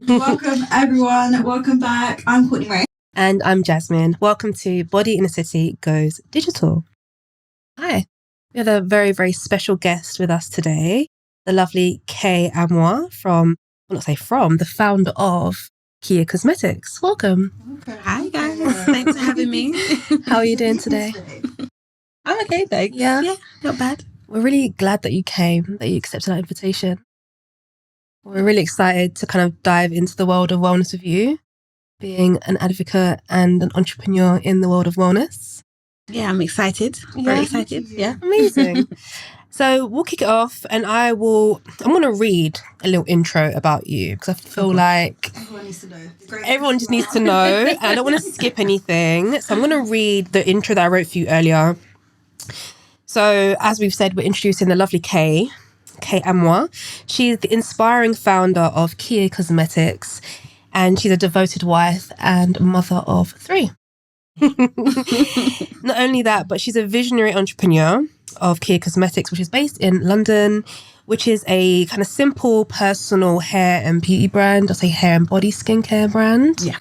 Welcome everyone, welcome back. I'm Courtnei. And I'm Jasmine. Welcome to Body in a City Goes Digital. Hi, we have a very, very special guest with us today, the lovely Kiya the founder of Kiya Cosmetics. Welcome. Hi guys, thanks for having me. How are you doing today? I'm okay, thanks. Yeah, not bad. We're really glad that you came, that you accepted our invitation. We're really excited to kind of dive into the world of wellness with you, being an advocate and an entrepreneur in the world of wellness. Yeah, I'm excited. Very excited. Yeah. Amazing. So we'll kick it off and I'm going to read a little intro about you because I feel like Everyone needs to know. everyone just needs to know. And I don't want to skip anything. So I'm going to read the intro that I wrote for you earlier. So as we've said, we're introducing the lovely Kiya Cosmetics. She's the inspiring founder of Kiya Cosmetics and she's a devoted wife and mother of 3. Not only that, but she's a visionary entrepreneur of Kiya Cosmetics, which is based in London, which is a kind of simple personal hair and beauty brand. I'll say hair and body skincare brand. Yeah.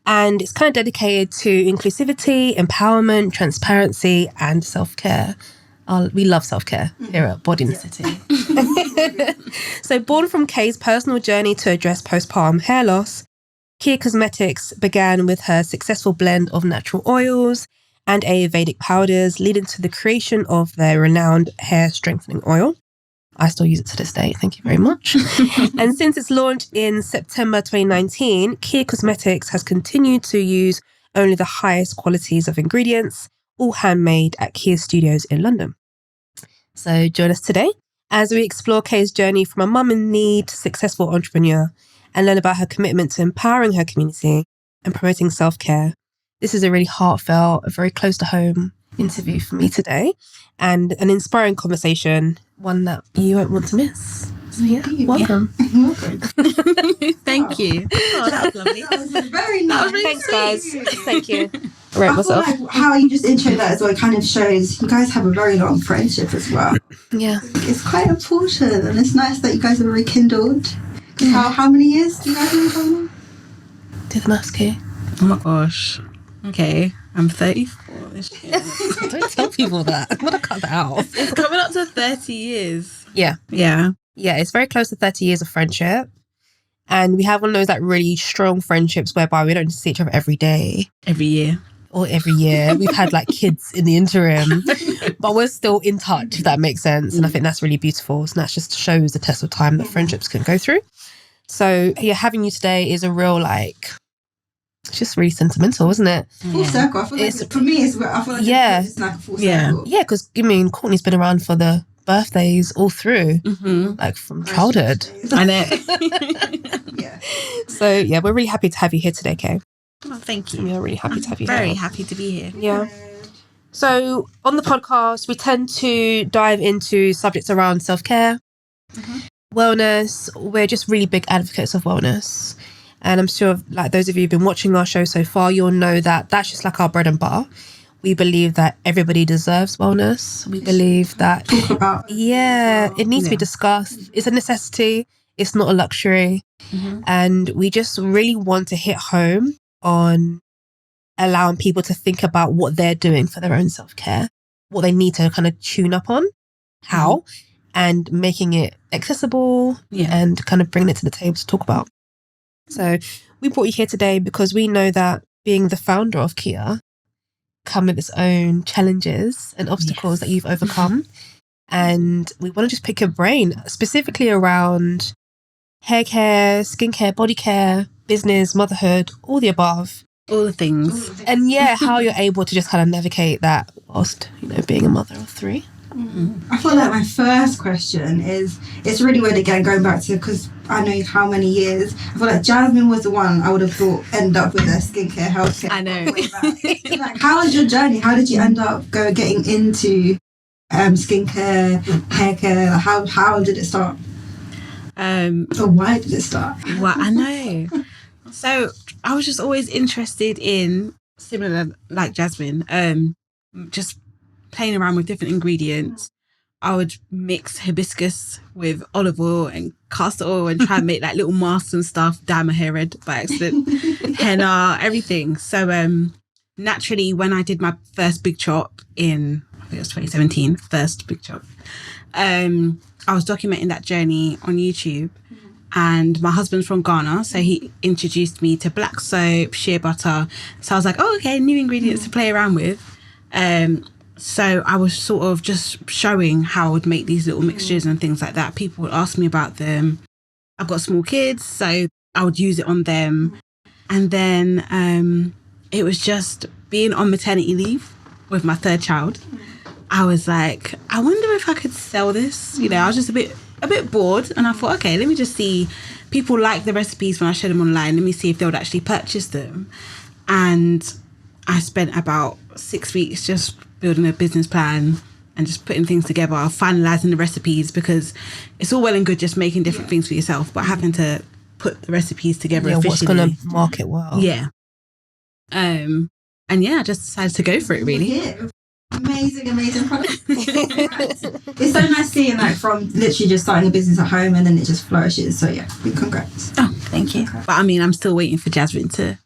And it's kind of dedicated to inclusivity, empowerment, transparency, and self-care. We love self-care here at Body in the City. So born from Kay's personal journey to address postpartum hair loss, Kiya Cosmetics began with her successful blend of natural oils and Ayurvedic powders, leading to the creation of their renowned hair strengthening oil. I still use it to this day. Thank you very much. And since its launch in September 2019, Kiya Cosmetics has continued to use only the highest qualities of ingredients, all handmade at Kiya Studios in London. So join us today as we explore Kay's journey from a mum in need to successful entrepreneur and learn about her commitment to empowering her community and promoting self-care. This is a really heartfelt, a very close to home interview for me today and an inspiring conversation, one that you won't want to miss. So welcome. Welcome. Thank you. Oh, that was lovely. That was very nice. Thanks, guys. Thank you. Right, I what's feel up? like how you just introed that as well kind of shows you guys have a very long friendship as well. Yeah. It's quite important and it's nice that you guys have rekindled. How many years do you guys know each other? Do the maths, Kay. Oh my gosh. Okay, I'm 34 this year. Don't tell people that. I'm going to cut that out. It's coming up to 30 years. Yeah. Yeah. Yeah, it's very close to 30 years of friendship. And we have one of those like really strong friendships whereby we don't see each other every day. Every year. Or every year. We've had like kids in the interim. But we're still in touch, if that makes sense. And I think that's really beautiful. So that just shows the test of time that friendships can go through. So yeah, having you today is a real like... It's just really sentimental, isn't it? Full circle. I feel like for me, I feel like it's like a full circle. Yeah, because I mean, Courtney's been around for the birthdays all through, like from childhood. I know. Yeah. So yeah, we're really happy to have you here today, Kay. Oh, thank you. We're really happy to have you Very here. happy to be here. Yeah. So on the podcast, we tend to dive into subjects around self-care, wellness. We're just really big advocates of wellness. And I'm sure like those of you who've been watching our show so far, you'll know that that's just like our bread and butter. We believe that everybody deserves wellness. We believe that, it needs to be discussed. It's a necessity. It's not a luxury. And we just really want to hit home on allowing people to think about what they're doing for their own self-care, what they need to kind of tune up on, how, and making it accessible and kind of bringing it to the table to talk about. So we brought you here today because we know that being the founder of Kiya come with its own challenges and obstacles that you've overcome. And we want to just pick your brain specifically around hair care, skincare, body care, business, motherhood, all the above. All the things. And how you're able to just kind of navigate that whilst, being a mother of 3. I feel like my first question is, it's really weird again going back to, because I know how many years, I feel like Jasmine was the one I would have thought end up with a skincare, healthcare. I know. So like, how was your journey? How did you end up getting into skincare, hair care? Like, how did it start? Or why did it start? Well, I know. So I was just always interested in, similar like Jasmine, just playing around with different ingredients. I would mix hibiscus with olive oil and castor oil and try and make like little masks and stuff, dye my hair red by accident, henna, everything. So naturally, when I did my first big chop in, I think it was 2017, first big chop, I was documenting that journey on YouTube. And my husband's from Ghana, so he introduced me to black soap, shea butter. So I was like, oh, okay, new ingredients to play around with. So I was sort of just showing how I would make these little mixtures and things like that. People would ask me about them. I've got small kids, so I would use it on them. And then it was just being on maternity leave with my third child. I was like, I wonder if I could sell this. You know, I was just a bit bored, and I thought, okay, let me just see. People like the recipes when I show them online. Let me see if they would actually purchase them. And I spent about 6 weeks just building a business plan and just putting things together, finalising the recipes, because it's all well and good just making different things for yourself, but having to put the recipes together efficiently. What's going to market well. Yeah. And yeah, I just decided to go for it, really. Yeah. Amazing product. It's so nice seeing that from literally just starting a business at home and then it just flourishes. So yeah, big congrats. Oh, thank you. But I mean, I'm still waiting for Jasmine to...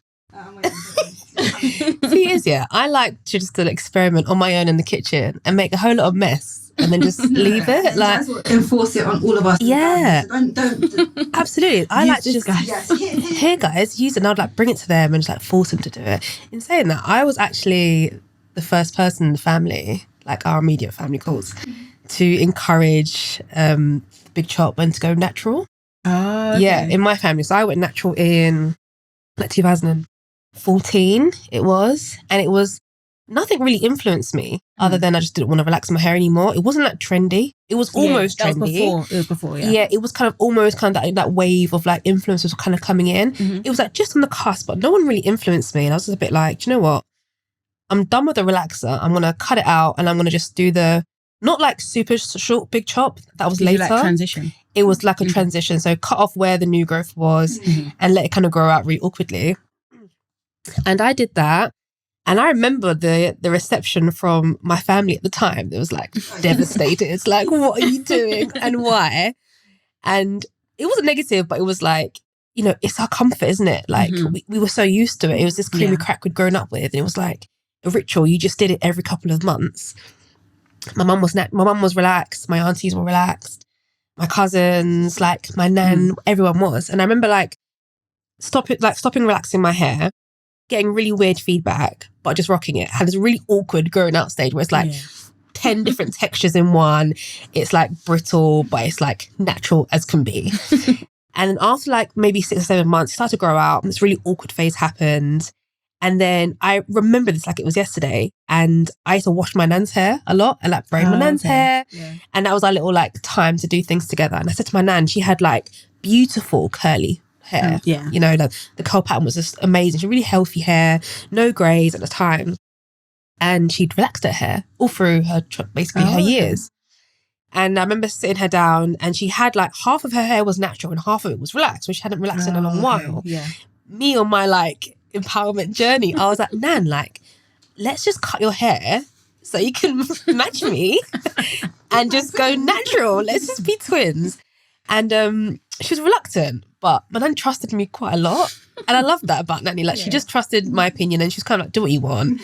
Thing is, yeah, I like to just experiment on my own in the kitchen and make a whole lot of mess and then just leave it. Like, enforce it on all of us. Yeah. So don't absolutely. I like to just, yes, here guys, use it, and I'd like bring it to them and just like force them to do it. In saying that, I was actually the first person in the family, like our immediate family calls, to encourage Big Chop and to go natural. Oh, okay. Yeah, in my family. So I went natural in like 2014 it was, and it was nothing really influenced me other than I just didn't want to relax my hair anymore. It wasn't like trendy. It was almost trendy. It was before, yeah. Yeah, it was kind of almost kind of that wave of like influencers kind of coming in. It was like just on the cusp, but no one really influenced me. And I was just a bit like, do you know what? I'm done with the relaxer. I'm going to cut it out and I'm going to just do the, not like super short Big Chop. That was later. Like transition? It was like a transition. So cut off where the new growth was and let it kind of grow out really awkwardly. And I did that. And I remember the reception from my family at the time. It was like devastated. It's like, what are you doing and why? And it wasn't negative, but it was like, you know, it's our comfort, isn't it? Like we were so used to it. It was this creamy crack we'd grown up with. And it was like a ritual. You just did it every couple of months. My mum was relaxed. My aunties were relaxed. My cousins, like my nan, everyone was. And I remember like stopping relaxing my hair, getting really weird feedback, but just rocking it. Had this really awkward growing out stage where it's like 10 different textures in one. It's like brittle, but it's like natural as can be. And then after like maybe 6 or 7 months, it started to grow out. And this really awkward phase happened. And then I remember this like it was yesterday. And I used to wash my nan's hair a lot and like braid my nan's hair. Yeah. And that was our little like time to do things together. And I said to my nan, she had like beautiful curly hair. You know, like the curl pattern was just amazing. She had really healthy hair, no greys at the time. And she'd relaxed her hair all through her, basically her years. And I remember sitting her down and she had like half of her hair was natural and half of it was relaxed, which she hadn't relaxed in a long while. Yeah. Me on my like empowerment journey, I was like, Nan, like, let's just cut your hair so you can match me and just go natural. Let's just be twins. And she was reluctant, but my nan trusted me quite a lot. And I love that about Nanny. Like, she just trusted my opinion and she's kind of like, do what you want.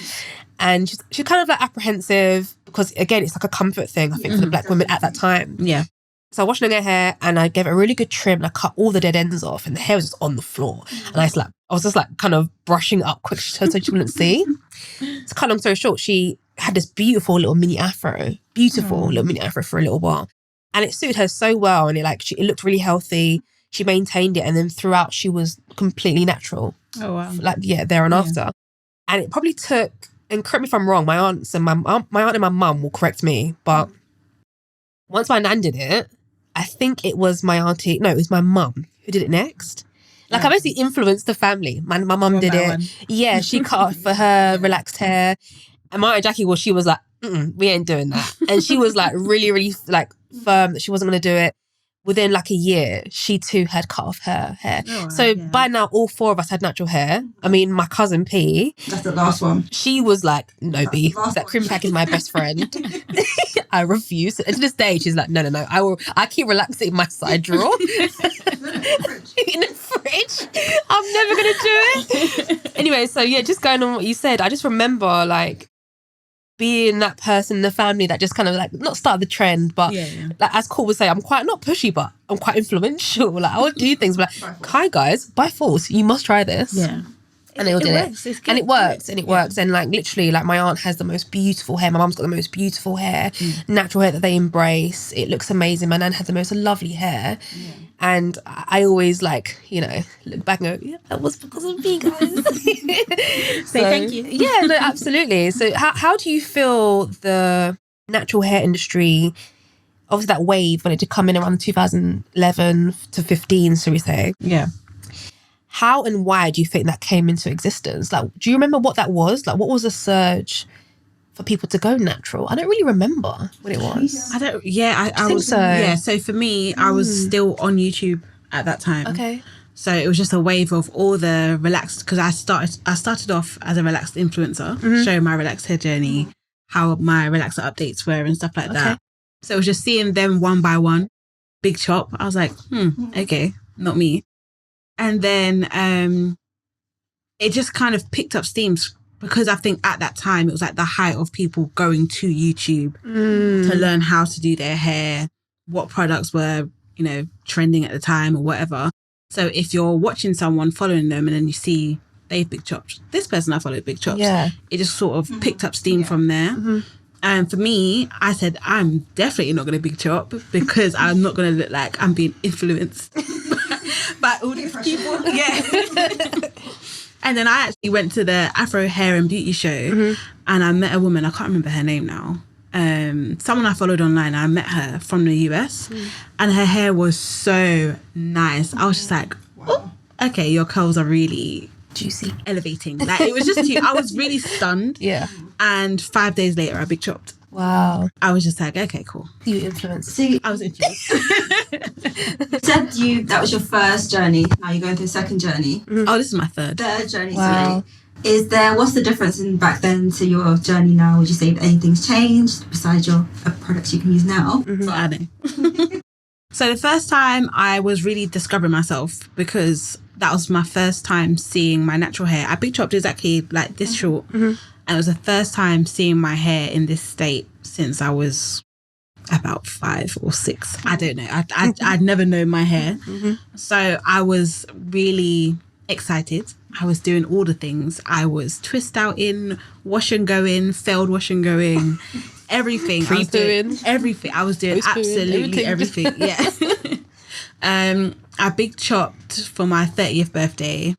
And she's kind of like apprehensive because, again, it's like a comfort thing, I think, for the black women at that time. Yeah. So I washed her hair and I gave it a really good trim and I cut all the dead ends off and the hair was just on the floor. And I was just like kind of brushing it up quick so she wouldn't see. To cut long story short, she had this beautiful little mini afro for a little while. And it suited her so well and it looked really healthy. She maintained it and then throughout she was completely natural. Oh, wow. Like, there and after. And it probably took, and correct me if I'm wrong, my aunt and my mum will correct me, but once my nan did it, I think it was my mum who did it next. Like, I basically influenced the family. My mum did it. Yeah, she cut off for her relaxed hair. And my Aunt Jackie she was like, we ain't doing that. And she was like really, really like firm that she wasn't going to do it. within like a year, she too had cut off her hair. By now, all 4 of us had natural hair. I mean, my cousin P. That's the last one. She was like, no, B, that cream pack is my best friend. I refuse. And to this day, she's like, no. I keep relaxing my side drawer. In the fridge. I'm never going to do it. Anyway, so yeah, just going on what you said, I just remember like being that person in the family that just kind of like, not start the trend, but like, as Court would say, I'm quite, not pushy, but I'm quite influential. Like I would do things like, hi guys, by force, you must try this. Yeah. And they all did it. And it works. And it works. And like literally, like my aunt has the most beautiful hair. My mum's got the most beautiful hair, natural hair that they embrace. It looks amazing. My nan has the most lovely hair. Yeah. And I always like, you know, look back and go, yeah, that was because of me, guys. Say thank you. Yeah, no, absolutely. So how do you feel the natural hair industry, obviously that wave when it did come in around 2011 to 15, so we say. Yeah. How and why do you think that came into existence? Like, do you remember what that was? Like, what was the surge for people to go natural? I don't really remember what it was. I don't. Yeah, I was. So. Yeah, so for me, I was still on YouTube at that time. Okay. So it was just a wave of all the relaxed, because I started off as a relaxed influencer, showing my relaxed hair journey, how my relaxer updates were and stuff like that. So it was just seeing them one by one, big chop. I was like, okay, not me. And then it just kind of picked up steam, because I think at that time it was like the height of people going to YouTube to learn how to do their hair, what products were, you know, trending at the time or whatever. So if you're watching someone, following them, and then you see they've big chopped, this person I followed big chops, it just sort of picked up steam from there. And for me, I said, I'm definitely not going to big chop, because I'm not going to look like I'm being influenced by all these people. Yeah. And then I actually went to the Afro Hair and Beauty show, and I met a woman, I can't remember her name now. Someone I followed online, I met her from the US, and her hair was so nice. I was just like, oh, okay, your curls are really juicy, elevating. Like, it was just cute. I was really stunned. Yeah. And 5 days later, I big chopped. Wow. I was just like, okay, cool. You influenced. See, I was influenced. You said that was your first journey. Now you're going through a second journey. Oh, this is my third journey. Wow. Sorry. What's the difference in back then to your journey now? Would you say anything's changed besides your products you can use now? I know. So the first time I was really discovering myself, because that was my first time seeing my natural hair. I big chopped exactly like this short. And it was the first time seeing my hair in this state since I was about 5 or 6. I don't know. I'd never known my hair. So I was really excited. I was doing all the things. I was twist out in, wash and go in, failed wash and go in, everything. I was doing everything. I was doing absolutely everything. Yeah. I big chopped for my 30th birthday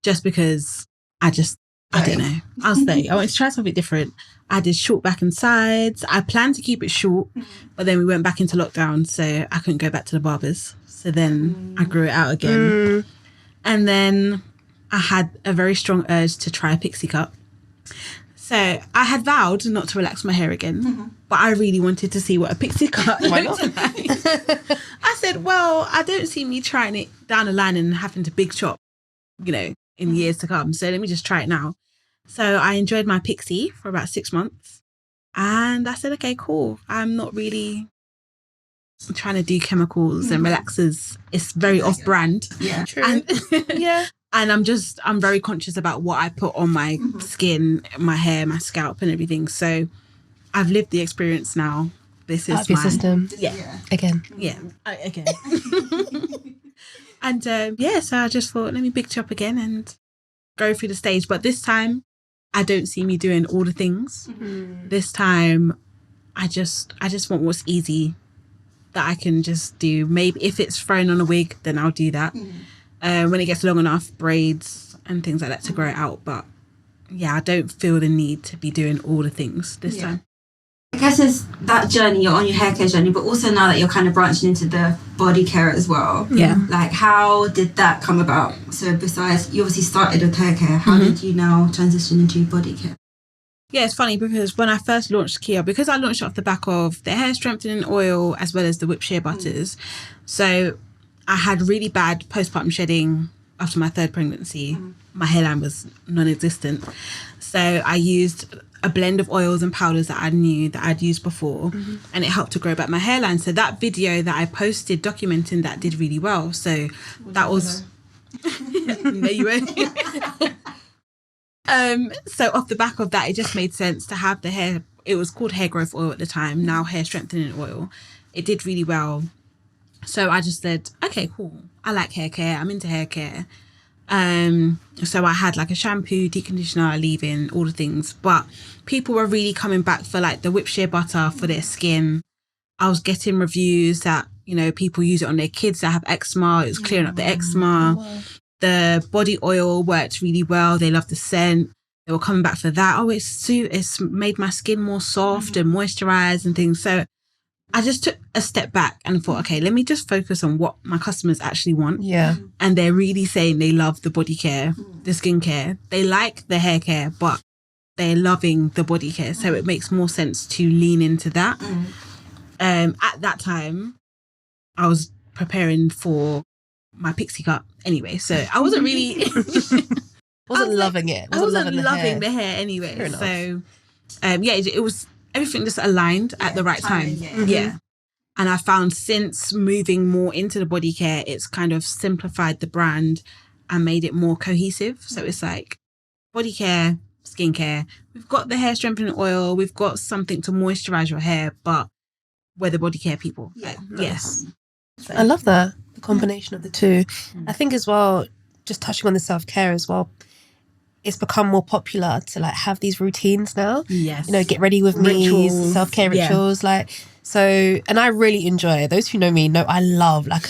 just because I don't know. I was 30. I wanted to try something different. I did short back and sides. I planned to keep it short, but then we went back into lockdown, so I couldn't go back to the barbers. So then I grew it out again. And then I had a very strong urge to try a pixie cut. So I had vowed not to relax my hair again, but I really wanted to see what a pixie cut looked like. I said, well, I don't see me trying it down the line and having to big chop, you know, in years to come. So let me just try it now. So I enjoyed my pixie for about 6 months. And I said, okay, cool. I'm not really trying to do chemicals and relaxers. It's very off-brand. Yeah, true. And I'm very conscious about what I put on my skin, my hair, my scalp and everything. So I've lived the experience now. This is your system. Yeah. Again. Yeah. Again. And so I just thought, let me big chop again and go through the stage. But this time, I don't see me doing all the things. This time, I just want what's easy that I can just do. Maybe if it's thrown on a wig, then I'll do that. When it gets long enough, braids and things like that to grow it out. But yeah, I don't feel the need to be doing all the things this time. I guess it's that journey, you're on your hair care journey, but also now that you're kind of branching into the body care as well. Yeah. Like, how did that come about? So besides, you obviously started with hair care, how did you now transition into body care? Yeah, it's funny because when I first launched Kiya, because I launched it off the back of the hair strengthening oil as well as the whipped shea butters. So I had really bad postpartum shedding after my third pregnancy. My hairline was non-existent. So I used a blend of oils and powders that I knew that I'd used before, and it helped to grow back my hairline. So that video that I posted documenting that did really well. So that was... there you were. So off the back of that, it just made sense to have the hair. It was called hair growth oil at the time, now hair strengthening oil. It did really well. So I just said, okay, cool. I like hair care. I'm into hair care. So I had like a shampoo, deep conditioner, leave-in, all the things. But people were really coming back for like the whipped shea butter for their skin. I was getting reviews that, you know, people use it on their kids that have eczema. It was clearing up the eczema. Oh, wow. The body oil worked really well. They loved the scent. They were coming back for that. Oh, it's made my skin more soft and moisturized and things. So I just took a step back and thought, okay, let me just focus on what my customers actually want. Yeah. And they're really saying they love the body care, the skin care. They like the hair care, but they're loving the body care. So it makes more sense to lean into that. At that time, I was preparing for my pixie cut anyway. So I wasn't really... Wasn't loving it. I wasn't loving the hair anyway. Fair enough. So, it was... Everything just aligned at the right time. Yeah. And I found since moving more into the body care, it's kind of simplified the brand and made it more cohesive. So it's like body care, skincare. We've got the hair strengthening oil. We've got something to moisturize your hair, but we're the body care people. Yes. So. I love that. The combination of the two. I think as well, just touching on the self-care as well, it's become more popular to like have these routines now. Yes. You know, get ready with me, self-care rituals. Like, so, and I really enjoy it. Those who know me know I love like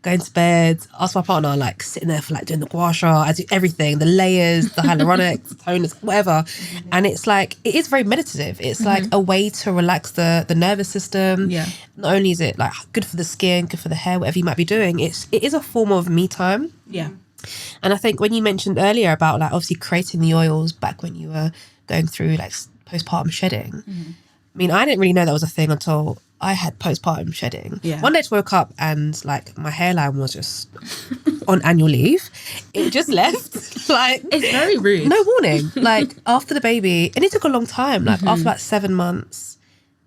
going to bed, ask my partner, like sitting there for like doing the gua sha. I do everything, the layers, the hyaluronic, the toners, whatever. And it's like, it is very meditative. It's like a way to relax the nervous system. Yeah. Not only is it like good for the skin, good for the hair, whatever you might be doing, it is a form of me time. Yeah. And I think when you mentioned earlier about like obviously creating the oils back when you were going through like postpartum shedding, I mean, I didn't really know that was a thing until I had postpartum shedding. Yeah. One day I just woke up and like my hairline was just on annual leave. It just left. Like, it's very rude. No warning. Like after the baby, and it took a long time, like after like 7 months.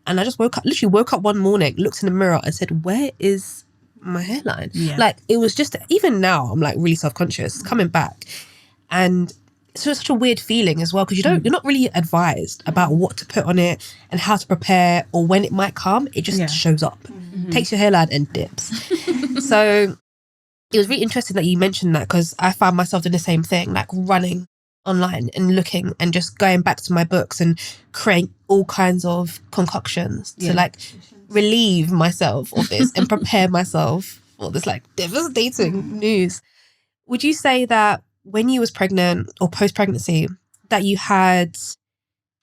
And I just literally woke up one morning, looked in the mirror and said, where is my hairline? Like it was just, even now I'm like really self-conscious. It's coming back, and so it's such a weird feeling as well because you're not really advised about what to put on it and how to prepare or when it might come. It just shows up, takes your hairline and dips. So it was really interesting that you mentioned that because I found myself doing the same thing, like running online and looking and just going back to my books and creating all kinds of concoctions to like relieve myself of this and prepare myself for this like devastating news. Would you say that when you was pregnant or post-pregnancy that you had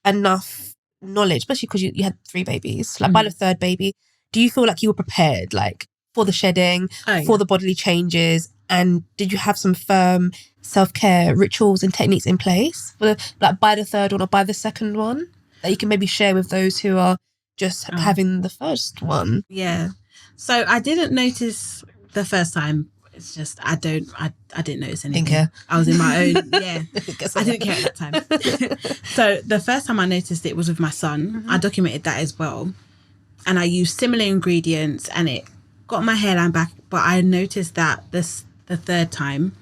enough knowledge, especially because you had 3 babies, like by the 3rd baby, do you feel like you were prepared like for the shedding, for the bodily changes, and did you have some firm self-care rituals and techniques in place for like by the 3rd one or by the 2nd one that you can maybe share with those who are just having the first one? Yeah. So I didn't notice the first time. It's just I didn't notice anything. Didn't care. I was in my own I didn't care at that time. So the first time I noticed it was with my son. I documented that as well. And I used similar ingredients and it got my hairline back, but I noticed that the 3rd time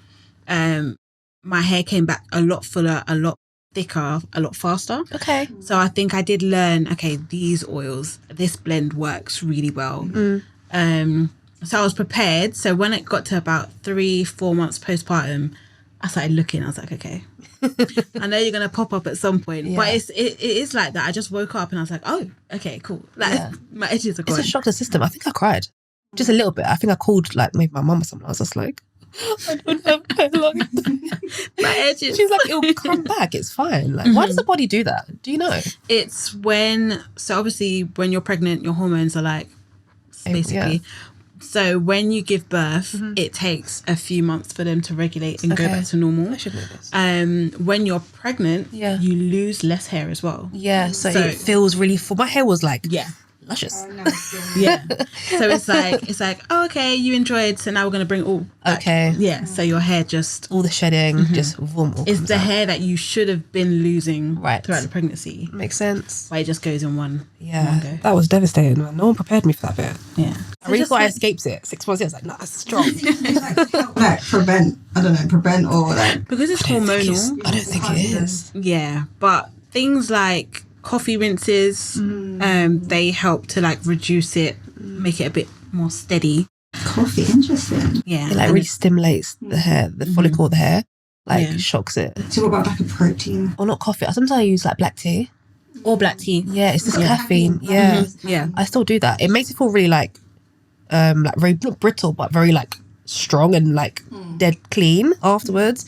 my hair came back a lot fuller, a lot thicker, a lot faster. Okay. So I think I did learn, okay, these oils, this blend works really well. So I was prepared. So when it got to about 3-4 months postpartum, I started looking. I was like, okay, I know you're going to pop up at some point. But it is like that. I just woke up and I was like, oh, okay, cool. Like my edges are gone. It's a shock to the system. I think I cried. Just a little bit. I think I called like maybe my mum or something. I was just like, I don't have hairline. My edges. She's like, it'll come back. It's fine. Like, why does the body do that? Do you know? It's so obviously when you're pregnant, your hormones are like, basically... So when you give birth, it takes a few months for them to regulate and go back to normal. I should know this. When you're pregnant, you lose less hair as well. Yeah, so it feels really full. My hair was like luscious. Yeah. So it's like, oh, okay, you enjoyed, so now we're going to bring all back. Yeah, so your hair just... all the shedding, just boom. It's the hair that you should have been losing throughout the pregnancy. Makes sense. But it just goes in one go. That was devastating, man. No one prepared me for that bit. Yeah. I really thought I escaped it. 6 months in, I was like, no, that's strong. Like prevent or like... Because it's hormonal. I don't think it is. Yeah, but things like coffee rinses, they help to like reduce it, make it a bit more steady. Coffee, interesting. Yeah. It like really stimulates the hair, the follicle of the hair, like shocks it. So what about like a protein? Or not coffee. Sometimes I use like black tea. Or black tea. Yeah, it's just caffeine. Yeah. Yeah. I still do that. It makes it feel really like very, not brittle, but very like strong and like dead clean afterwards.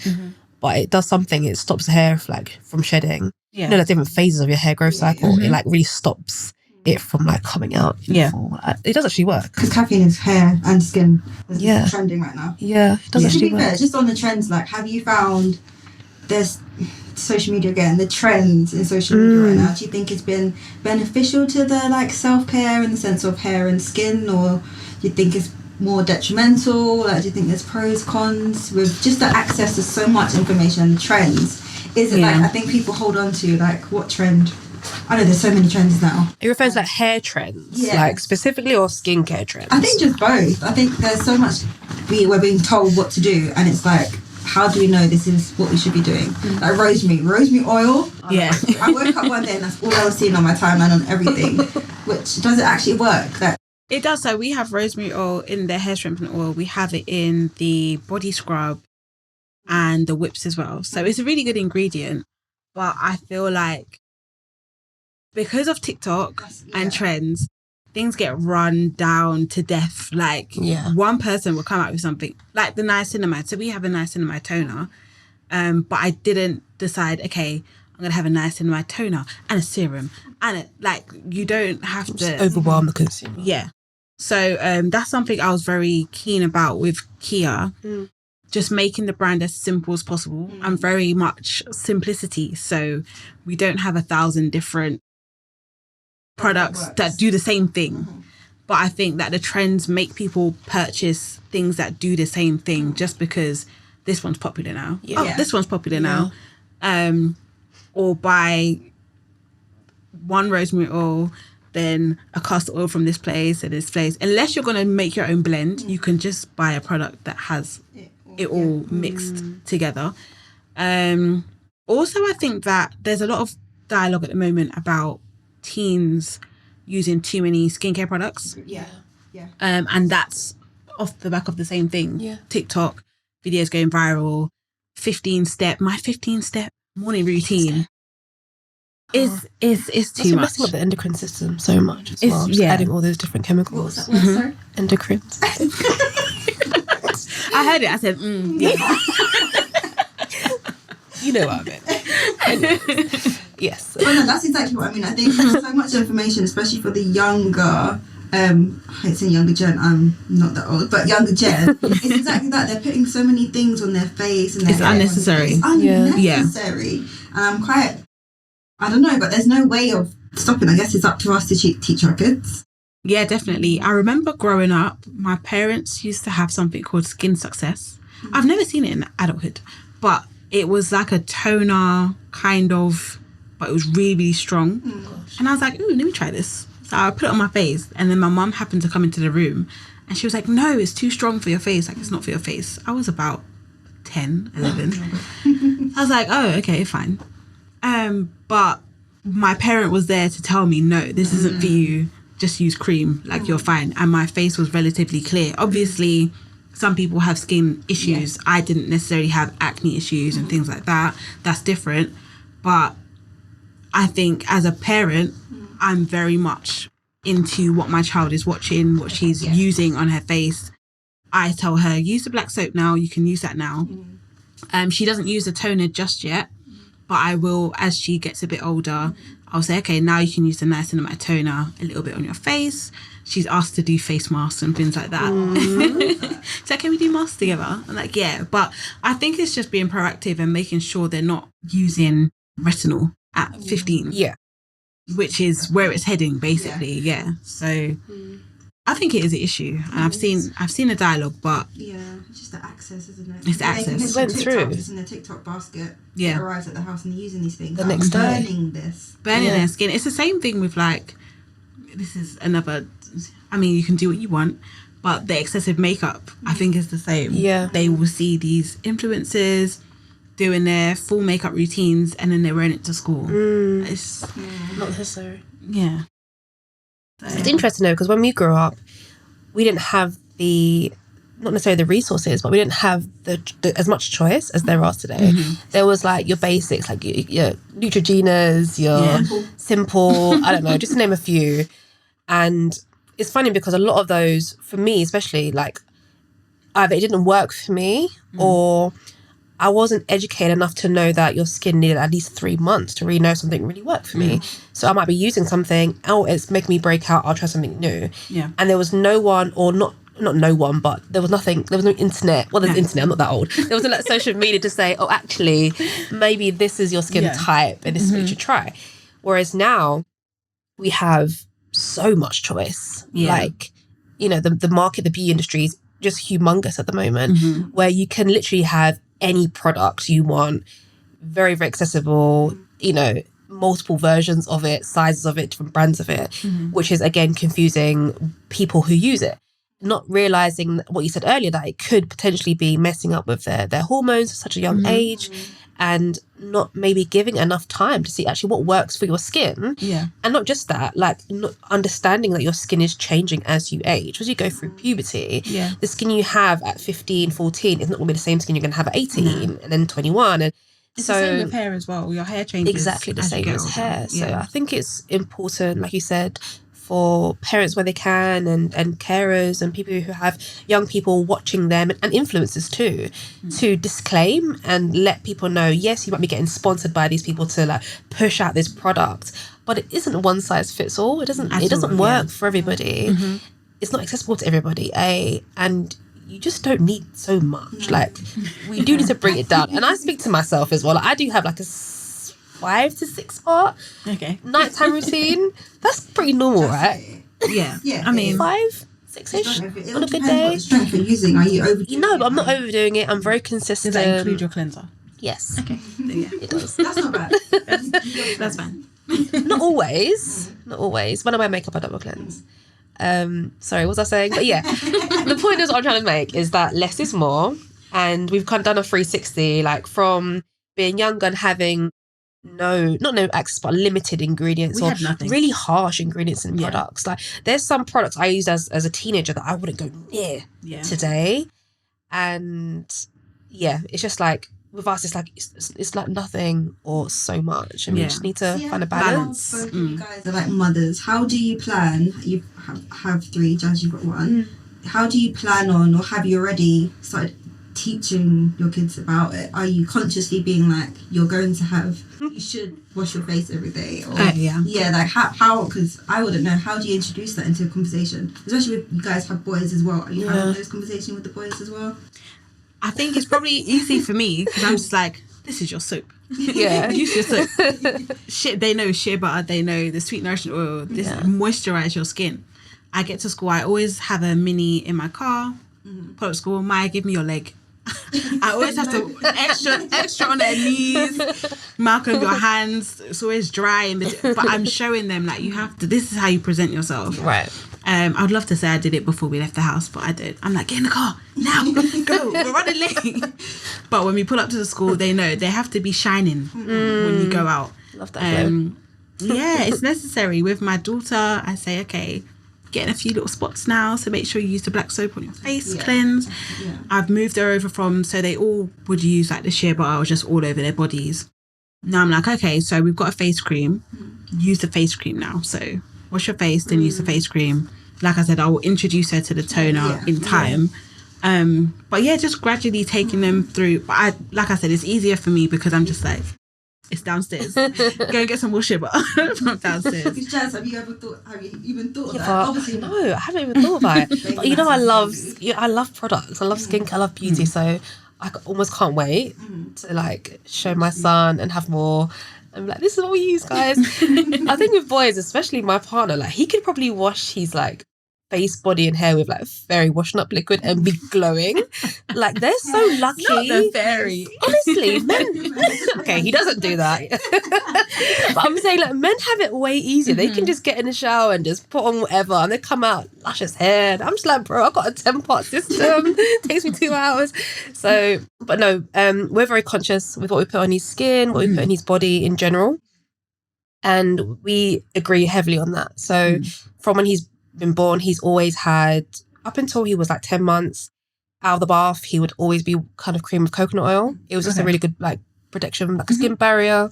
But it does something. It stops the hair like from shedding. Yeah. You know, the different phases of your hair growth cycle. It like really stops it from like coming out. Yeah. It does actually work. Because caffeine is hair and skin. It's trending right now. Yeah, it does actually work. Fair, just on the trends, like, have you found there's social media again, the trends in social media right now? Do you think it's been beneficial to the like self-care in the sense of hair and skin, or do you think it's more detrimental? Like, do you think there's pros, cons with just the access to so much information and the trends? Is it like, I think people hold on to like, what trend? I know there's so many trends now. It refers to like hair trends, like specifically, or skincare trends? I think just both. I think there's so much we're being told what to do, and it's like, how do we know this is what we should be doing? Like rosemary oil. Yeah. I woke up one day and that's all I was seeing on my timeline on everything. Which, does it actually work? Like, it does. So we have rosemary oil in the hair strengthening oil. We have it in the body scrub and the whips as well. So it's a really good ingredient. But I feel like because of TikTok and trends, things get run down to death. Like one person will come out with something like the niacinamide. So we have a niacinamide toner, but I didn't decide, okay, I'm going to have a niacinamide toner and a serum. And you don't have to overwhelm the consumer. Yeah. So that's something I was very keen about with Kiya. Just making the brand as simple as possible and very much simplicity. So we don't have 1,000 different products that do the same thing. But I think that the trends make people purchase things that do the same thing just because this one's popular now. This one's popular now. Or buy one rosemary oil, then a castor oil from this place and this place. Unless you're going to make your own blend, you can just buy a product that has it all mixed together. Also, I think that there's a lot of dialogue at the moment about teens using too many skincare products. And that's off the back of the same thing. TikTok videos going viral. My 15-step morning routine is too much. Messing up the endocrine system so much as well. Just adding all those different chemicals. What was that word, sorry? Endocrine. I heard it. I said, yeah. You know what I meant. Anyways, yes. Well, no, that's exactly what I mean. I think there's so much information, especially for the younger, I hate saying younger gen, I'm not that old, but younger gen. It's exactly that. They're putting so many things on their face. And it's unnecessary. It's unnecessary. And I'm quite, I don't know, but there's no way of stopping. I guess it's up to us to teach our kids. Yeah, definitely. I remember growing up, my parents used to have something called Skin Success. I've never seen it in adulthood, but it was like a toner kind of, but it was really, really strong. And I was like, ooh, let me try this. So I put it on my face, and then my mum happened to come into the room and she was like, no, it's too strong for your face. Like, it's not for your face. I was about 10, 11. I was like, oh, okay, fine. But my parent was there to tell me, no, this isn't for you. Just use cream, like you're fine. And my face was relatively clear. Obviously, some people have skin issues. I didn't necessarily have acne issues and things like that. That's different. But I think as a parent, I'm very much into what my child is watching, what she's using on her face. I tell her, use the black soap now. You can use that now. She doesn't use the toner just yet. But I will, as she gets a bit older, I'll say, okay, now you can use the niacinamide toner a little bit on your face. She's asked to do face masks and things like that. So can we do masks together? I'm like, yeah. But I think it's just being proactive and making sure they're not using retinol at 15. Yeah. Which is where it's heading, basically. Yeah. So I think it is an issue. And I've seen a dialogue, but it's just the access, isn't it? It's the access. It went through. It's in a TikTok basket. Yeah. It arrives at the house and they're using these things. The next day. Burning their skin. It's the same thing with like, this is another, I mean, you can do what you want, but the excessive makeup, I think, is the same. Yeah. They will see these influencers doing their full makeup routines and then they're wearing it to school. It's Not necessary. yeah. It's interesting though, because when we grew up, we didn't have not necessarily the resources, but we didn't have the as much choice as there are today. There was like your basics, like your Neutrogenas, your Simple, I don't know, just to name a few. And it's funny because a lot of those, for me especially, like either it didn't work for me or I wasn't educated enough to know that your skin needed at least 3 months to really know something really worked for me. So I might be using something, it's making me break out, I'll try something new. Yeah. And there was no one, or not no one, but there was no internet. Well, there's internet, I'm not that old. There wasn't like social media to say, oh, actually, maybe this is your skin type and this is what you should try. Whereas now we have so much choice. Like, you know, the market, the beauty industry is just humongous at the moment, where you can literally have any product you want, very, very accessible, you know, multiple versions of it, sizes of it, different brands of it, which is again confusing people who use it, not realizing what you said earlier, that it could potentially be messing up with their hormones at such a young age, and not maybe giving enough time to see actually what works for your skin. And not just that, like not understanding that your skin is changing as you age, as you go through puberty. The skin you have at 15, 14 is not going to be the same skin you're going to have at 18 and then 21. And it's so the same with hair as well. Your hair changes exactly the same as hair. So Yeah. I think it's important, like you said, for parents where they can, and carers and people who have young people watching them, and influencers too, to disclaim and let people know, yes, you might be getting sponsored by these people to like push out this product, but it isn't one size fits all. It doesn't work for everybody. It's not accessible to everybody, and you just don't need so much. Like, we do need to bring it down. And I speak to myself as well. Like, I do have like a 5 to 6 part nighttime routine. That's pretty normal, right? Yeah. Yeah. I mean, 5, 6-ish It on a good depends day. what strength you're using. Are you overdoing You know, it? but I'm not overdoing it. I'm very consistent. does that include your cleanser? Yes. Okay. Yeah. It does. That's not bad. That's fine. Not always. Not always. When I wear makeup, I double cleanse. Sorry, what was I saying? But yeah, the point is what I'm trying to make is that less is more. And we've kind of done a 360, like from being younger and having not no access, but limited ingredients, We or had nothing. really harsh ingredients in products. Like there's some products I used as a teenager that I wouldn't go near today. And yeah, it's just like with us, it's like it's like nothing or so much, and we just need to find a balance. Both of you guys are like mothers. How do you plan? You have 3, Jazz, you've got 1. How do you plan on, or have you already started teaching your kids about it? Are you consciously being like, you're going to have, you should wash your face every day, or like how, because I wouldn't know, how do you introduce that into a conversation, especially if you guys have boys as well? Are you having those conversations with the boys as well? I think it's probably easy for me because I'm just like, this is your soap. Yeah. Use your soap. Shit, they know shea butter, they know the sweet nourishing oil, this moisturize your skin. I get to school, I always have a mini in my car, pull up to school, Maya, give me your leg. I always have to extra on their knees, Malcolm, your hands, it's always dry, but I'm showing them like, you have to, this is how you present yourself. Right. I would love to say I did it before we left the house, but I did. I'm like, get in the car now, go, we're running late. But when we pull up to the school, they know they have to be shining when you go out. Love that. Yeah, it's necessary. With my daughter, I say, okay, getting a few little spots now, so make sure you use the black soap on your face, cleanse. I've moved her over from, so they all would use like the shea butter just all over their bodies. Now I'm like, okay, so we've got a face cream, use the face cream now. So wash your face, then use the face cream. Like I said, I will introduce her to the toner in time. But yeah, just gradually taking them through. But like I said, it's easier for me because I'm just like, It's downstairs. Go and get some more sugar from downstairs. Jazz, have you even thought of that? But Obviously not. no, I haven't even thought about it. But you know, I love products. I love skincare. I love beauty. So I almost can't wait to like show my son and have more. I'm like, this is what we use, guys. I think with boys, especially my partner, like he could probably wash his like face, body and hair with like fairy washing up liquid and be glowing. Like they're so lucky. Not the fairy. Honestly, men. Okay, he doesn't do that. But I'm saying like men have it way easier. They can just get in the shower and just put on whatever and they come out luscious hair. And I'm just like, bro, I've got a 10-part system. It takes me 2 hours. So, but no, we're very conscious with what we put on his skin, what we put in his body in general. And we agree heavily on that. So from when he's been born, he's always had, up until he was like 10 months, out of the bath, he would always be kind of cream with coconut oil. It was just a really good like protection, like a skin barrier.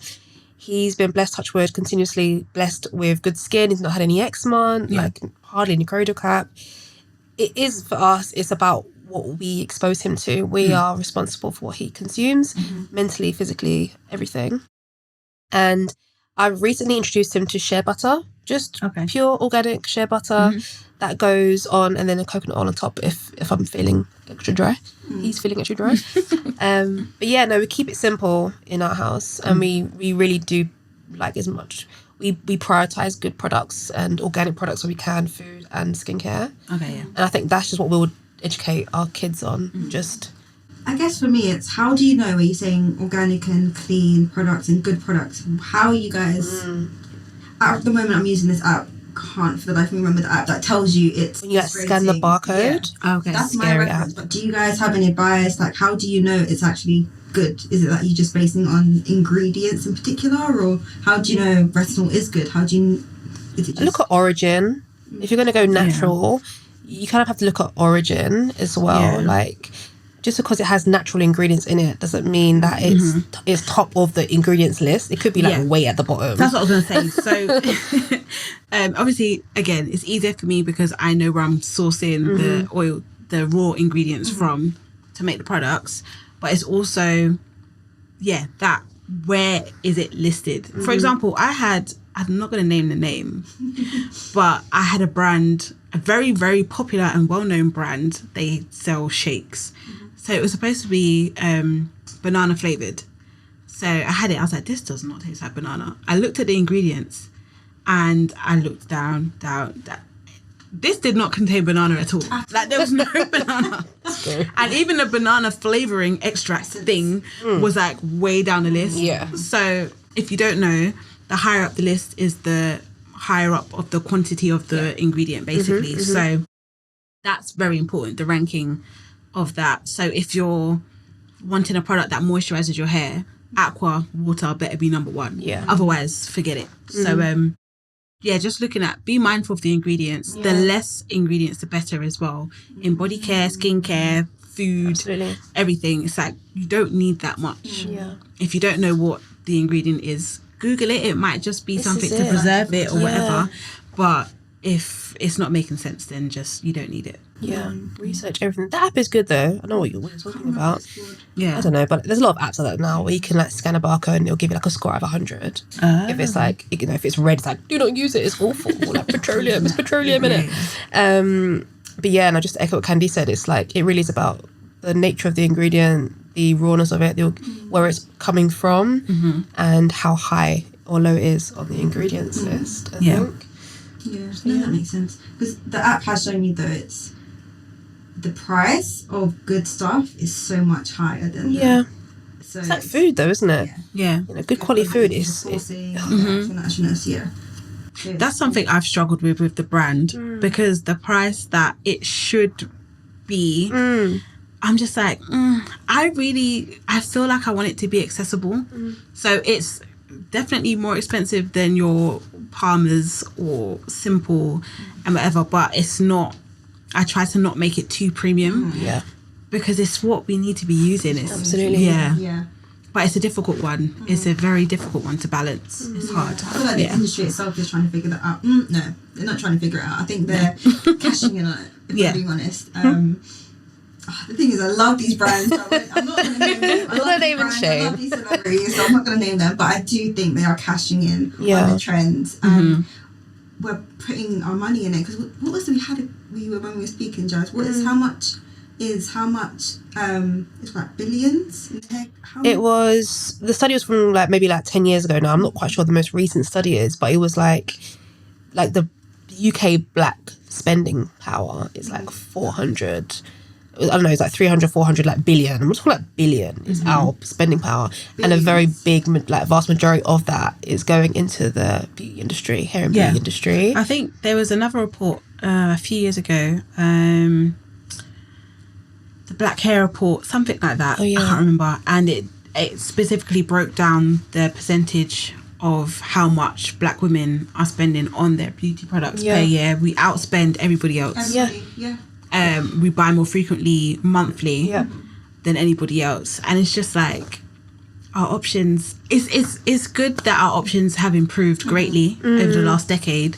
He's been blessed, touch wood, continuously blessed with good skin. He's not had any eczema, like hardly any cradle cap. It is for us, it's about what we expose him to. We are responsible for what he consumes, mentally, physically, everything. And I've recently introduced him to shea butter, just pure organic shea butter that goes on, and then a coconut oil on top if I'm feeling extra dry. He's feeling extra dry. But yeah, no, we keep it simple in our house, and we really do like as much. We prioritise good products and organic products where we can, food and skincare. Okay, yeah. And I think that's just what we would educate our kids on. Just, I guess for me, it's how do you know when you're saying organic and clean products and good products? How are you guys? At the moment, I'm using this app. Can't for the life of me remember the app that tells you it's when you like, scan the barcode. Yeah. Okay, that's my reference. But do you guys have any advice? Like, how do you know it's actually good? Is it that you're just basing on ingredients in particular, or how do you know retinol is good? How do you? Is it just... Look at origin. If you're going to go natural, you kind of have to look at origin as well. Like, just because it has natural ingredients in it doesn't mean that it's top of the ingredients list. It could be like way at the bottom. That's what I was going to say. So obviously, again, it's easier for me because I know where I'm sourcing the oil, the raw ingredients from to make the products. But it's also, that where is it listed? For example, I'm not going to name the name, but I had a brand, a very, very popular and well-known brand. They sell shakes. So it was supposed to be banana flavoured. So I had it. I was like, this does not taste like banana. I looked at the ingredients and I looked down. This did not contain banana at all. Like, there was no banana. And even the banana flavouring extract thing was like way down the list. Yeah. So if you don't know, the higher up the list is the higher up of the quantity of the ingredient, basically. So that's very important, the ranking of that. So if you're wanting a product that moisturizes your hair, aqua water better be number one. Yeah. Otherwise, forget it. So just looking at, be mindful of the ingredients. The less ingredients, the better as well. In body care, skincare, food, everything. It's like, you don't need that much. If you don't know what the ingredient is, Google it. It might just be something to preserve it or whatever. But if it's not making sense, then just, you don't need it. Research everything. The app is good though. I know what you're talking about. I don't know, but there's a lot of apps like that now where you can like scan a barcode and it'll give you like a score of 100. If it's like, you know, if it's red, it's like, do not use it, it's awful. Like petroleum, it's petroleum in it. But yeah, and I just echo what Candy said. It's like, it really is about the nature of the ingredient, the rawness of it, where it's coming from, and how high or low it is on the ingredients list, I think. That makes sense. Because the app has shown me that it's the price of good stuff is so much higher than so it's like food though, isn't it? You know, good quality food is that's something I've struggled with the brand, because the price that it should be, I'm just like, I feel like I want it to be accessible. So it's definitely more expensive than your Palmer's or Simple and whatever, but it's not, I try to not make it too premium because it's what we need to be using. It's, but it's a difficult one. It's a very difficult one to balance. It's hard. I feel like the industry itself is trying to figure that out. No, they're not trying to figure it out. I think they're cashing in on it, if I'm being honest. The thing is, I love these brands. So I'm not going to name them. I love these brands. I love these celebrities, so I'm not going to name them. But I do think they are cashing in on the trends, and we're putting our money in it. Because what was it when we were speaking, Jazz? What is how much? It's like billions. It was, the study was from maybe 10 years ago now. I'm not quite sure the most recent study is, but it was like the UK black spending power is 400, I don't know, it's 300, 400 billion. I'm not talking billion. It's our spending power. Billions. And a very big, vast majority of that is going into the beauty industry, hair and beauty industry. I think there was another report a few years ago, the Black Hair Report, something like that. I can't remember. And it specifically broke down the percentage of how much black women are spending on their beauty products per year. We outspend everybody else. We buy more frequently, monthly, than anybody else. And it's just our options, it's good that our options have improved greatly over the last decade.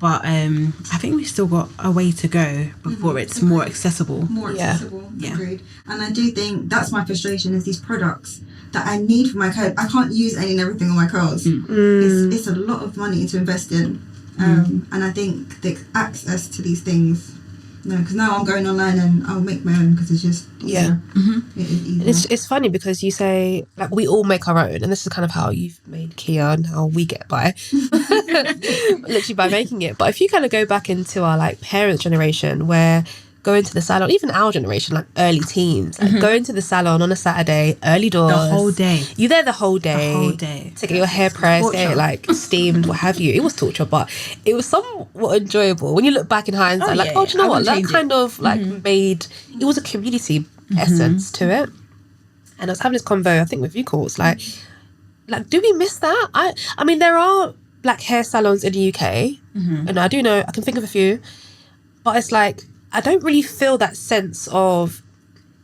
But I think we've still got a way to go before it's more accessible. Agreed. And I do think that's my frustration, is these products that I need for my curls. I can't use any and everything on my curls. It's a lot of money to invest in. And I think the access to these things, because now I'm going online and I'll make my own because it's just easier. It is easier. It's funny because you say we all make our own, and this is kind of how you've made Kiya and how we get by, literally by making it. But if you kind of go back into our parents' generation, where going to the salon, even our generation, early teens, going to the salon on a Saturday, early doors, the whole day. You're there the whole day to get your hair pressed, get it steamed, what have you. It was torture, but it was somewhat enjoyable when you look back in hindsight. Do you know what? That kind of made, it was a community essence to it. And I was having this convo, I think, with you, Courts, do we miss that? I mean, there are black hair salons in the UK, and I do know, I can think of a few, but it's I don't really feel that sense of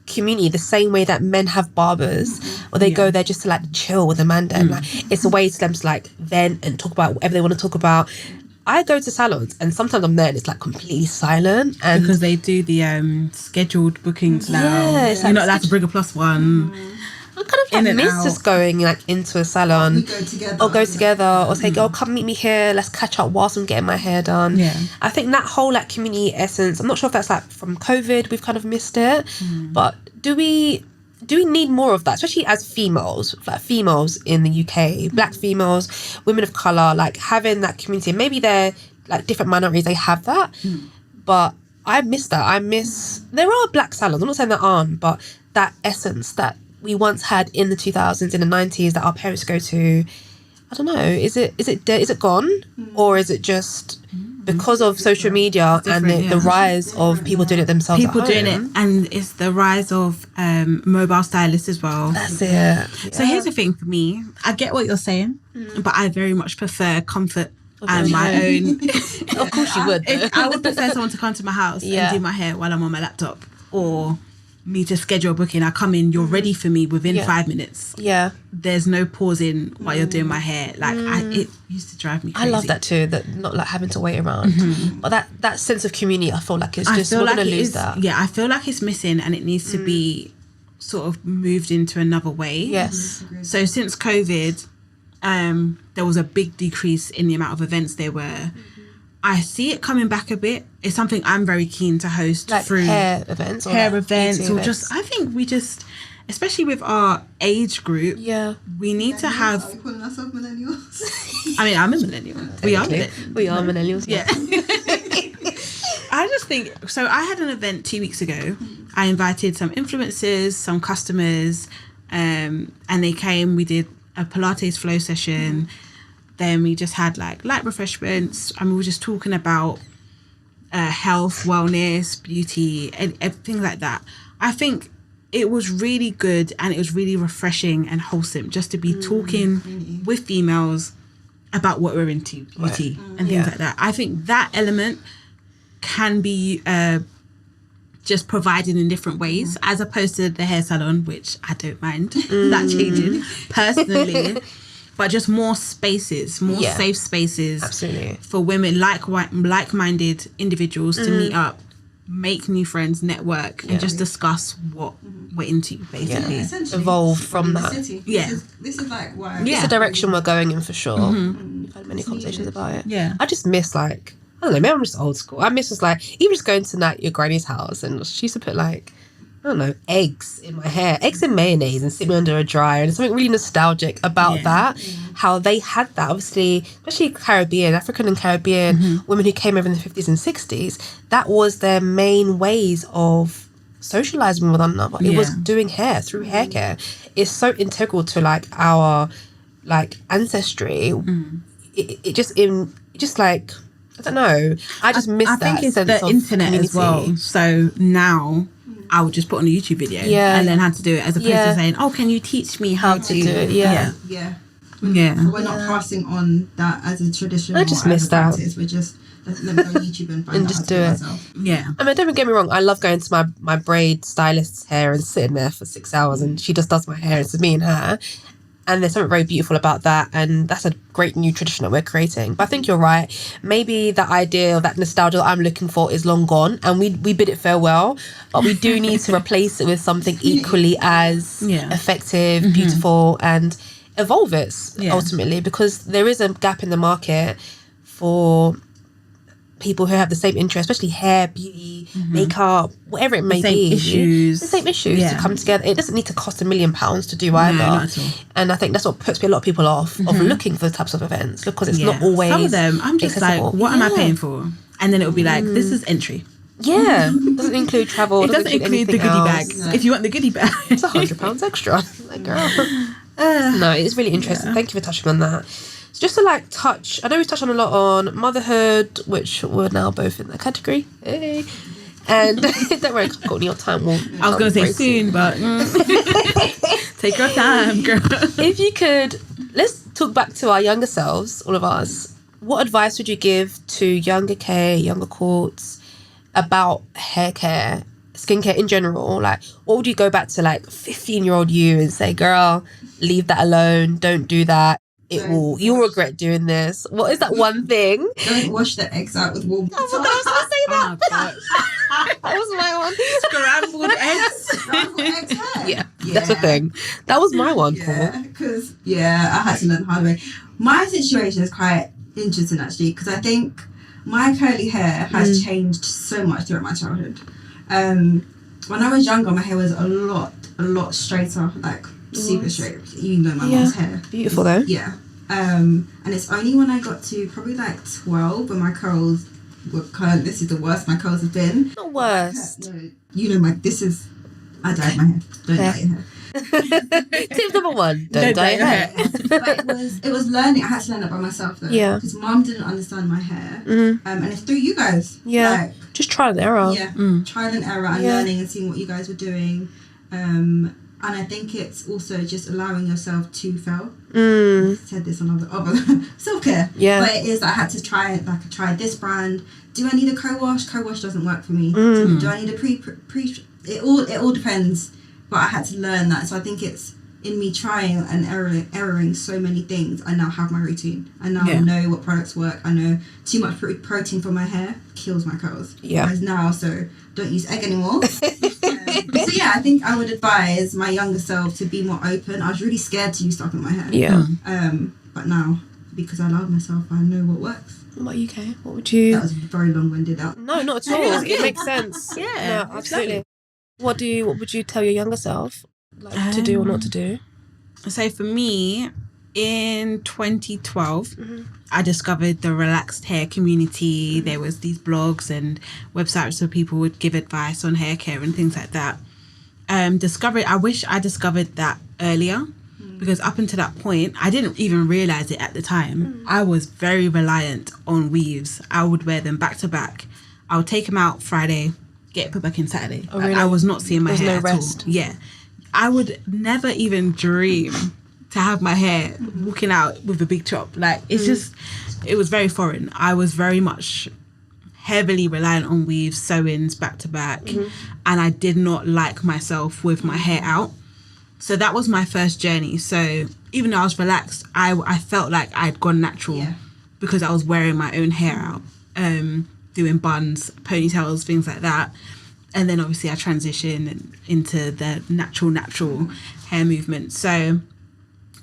community the same way that men have barbers, or they go there just to chill with a man. And it's a way to them to vent and talk about whatever they want to talk about. I go to salons and sometimes I'm there and it's completely silent, and because they do the scheduled bookings now. You're not allowed to bring a plus one. I kind of miss just going into a salon, go together, or say, come meet me here, let's catch up whilst I'm getting my hair done. I think that whole community essence, I'm not sure if that's from COVID, we've kind of missed it, but do we need more of that, especially as females, females in the UK, black females, women of colour, having that community? Maybe they're different minorities, they have that, but I miss that. There are black salons, I'm not saying there aren't, but that essence that we once had in the 2000s, in the 90s, that our parents go to, I don't know, is it dead? Is it gone? Or is it just because of social media and the rise of people doing it themselves People doing it, and it's the rise of mobile stylists as well. That's it. So here's the thing for me. I get what you're saying, but I very much prefer comfort and my own. Of course you would. I would prefer someone to come to my house and do my hair while I'm on my laptop, or me to schedule a booking. I come in, you're ready for me within 5 minutes. There's no pausing while you're doing my hair. It used to drive me crazy. I love that too, that not having to wait around. But that sense of community, I feel it's just, we're gonna lose that. I feel it's missing, and it needs to be sort of moved into another way. Yes. So since COVID, there was a big decrease in the amount of events there were. I see it coming back a bit. It's something I'm very keen to host through hair events, or just, I think we just, especially with our age group, we need to have. Are we calling ourselves millennials? I mean, I'm a millennial. We are millennials. Yeah. I just think so. I had an event 2 weeks ago. I invited some influencers, some customers, and they came. We did a Pilates flow session. Then we just had light refreshments, and we were just talking about health, wellness, beauty, and everything like that. I think it was really good, and it was really refreshing and wholesome just to be talking with females about what we're into, beauty and things like that. I think that element can be just provided in different ways, as opposed to the hair salon, which I don't mind that changing personally. But just more spaces, more safe spaces, absolutely, for women, like-minded individuals to meet up, make new friends, network, and just discuss what we're into, basically. Yeah, essentially. Evolve from The that. city. Yeah. This is like why. It's the direction we're going in for sure. Mm-hmm. We've had many conversations about it. Yeah. I just miss like, I don't know, maybe I'm just old school. I miss just like, even just going to like your granny's house and she used to put like, I don't know, eggs in my hair, eggs in mayonnaise and sit me under a dryer. And there's something really nostalgic about that. How they had that, obviously, especially Caribbean, African and Caribbean women who came over in the 50s and 60s. That was their main ways of socializing with one another. It was doing hair through hair care. It's so integral to like our like ancestry. It just like, I don't know. I just miss that. I think it's sense the of internet community as well. So now I would just put on a YouTube video and learn how to do it, as opposed to saying, "Oh, can you teach me how to do it?" Yeah. Yeah. We're not passing on that as a tradition. I just or miss as a that. practice. We're just let me go on YouTube and find And out just how to do it. myself. Yeah. I mean, don't get me wrong. I love going to my braid stylist's hair and sitting there for 6 hours, and she just does my hair. It's me and her, and there's something very beautiful about that. And that's a great new tradition that we're creating. But I think you're right. Maybe the idea of that nostalgia that I'm looking for is long gone, and we bid it farewell. But we do need to replace it with something equally as effective, beautiful, and evolve it ultimately, because there is a gap in the market for people who have the same interest, especially hair, beauty, makeup, whatever it may be. The same issues to come together. It doesn't need to cost £1 million to do either. No, not at all. And I think that's what puts a lot of people off of looking for the types of events, because it's not always Some of them, I'm just accessible. like, what am I paying for? And then it'll be like, this is entry. Yeah, doesn't include travel. It doesn't include the anything goodie else. bags. If you want the goodie bag, It's £100 extra. Like, girl. No, it's really interesting. Thank you for touching on that. So just to like touch, I know we touched on a lot on motherhood, which we're now both in that category. Hey. And don't worry, Courtney, your time will. I was going to say soon, but take your time, girl. If you could, let's talk back to our younger selves, all of us. What advice would you give to younger Kay, younger Courts about hair care, skincare in general? Like, what would you go back to like 15-year-old you and say, girl, leave that alone, don't do that. You'll regret doing this. What is that one thing? Don't wash the eggs out with warm water. I was going to say that. Oh my God. That was my one. Scrambled eggs. Scrambled eggs hair. Yeah, that's a thing. That was my one, Paul. Yeah, because I had to learn the hard way. My situation is quite interesting actually, because I think my curly hair has changed so much throughout my childhood. When I was younger, my hair was a lot straighter, like super straight. You know my mom's hair. Beautiful though. Yeah. And it's only when I got to probably like 12 when my curls were curled. This is the worst my curls have been. Not worst. No, you know I dyed my hair. Don't dye your hair. Tip number 1, don't dye your hair. But it was learning. I had to learn it by myself though. Yeah. Because mum didn't understand my hair. And it's through you guys. Yeah. Like, just trial and error. Yeah. Trial and error and learning and seeing what you guys were doing. And I think it's also just allowing yourself to fail. I said this on other self-care. Yeah. But it is, I had to try it. Like, I tried this brand. Do I need a co-wash? Co-wash doesn't work for me. Do I need a pre? It all depends. But I had to learn that. So I think it's in me trying and erroring so many things. I now have my routine. I now know what products work. I know too much protein for my hair kills my curls. Yeah. Whereas now, so don't use egg anymore. So yeah, I think I would advise my younger self to be more open. I was really scared to use stuff in my hair. Yeah. But now, because I love myself, I know what works. What about you, Kay? What would you... That was very long-winded out. No, not at all. It makes sense. Yeah, no, absolutely. What would you tell your younger self to do or not to do? So for me, in 2012, I discovered the relaxed hair community. There was these blogs and websites where people would give advice on hair care and things like that. I wish I discovered that earlier, because up until that point, I didn't even realize it at the time. I was very reliant on weaves. I would wear them back to back. I would take them out Friday, get it put back in Saturday. Oh, really? I was not seeing my hair no at rest. all. Yeah. I would never even dream to have my hair walking out with a big chop. Like, it's just, it was very foreign. I was very much heavily reliant on weaves, sew-ins back to back, and I did not like myself with my hair out. So that was my first journey. So even though I was relaxed, I felt like I'd gone natural because I was wearing my own hair out. doing buns, ponytails, things like that. And then obviously I transitioned into the natural hair movement. So